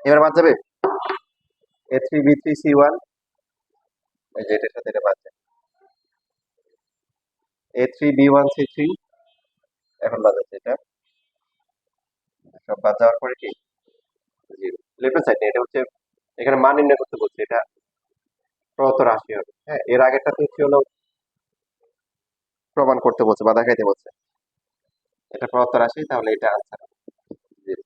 এবার বাদ যাবে A3B3C1, এই যে এটার সাথে এটা বাদ যায়। A3B1C3, এখন বাদ যাচ্ছে এটা। সব বাদ যাওয়ার পরে কি জিরো। লেফট হ্যান্ড সাইড এটা হচ্ছে, এখানে মান নির্ণয় করতে বলছে, এটা প্রদত্ত রাশি হবে। হ্যাঁ, এর আগেরটাতে হচ্ছে হলো প্রমাণ করতে বলছে বা দেখাইতে বলছে। এটা প্রদত্ত রাশি, তাহলে এটা আনসার জিরো।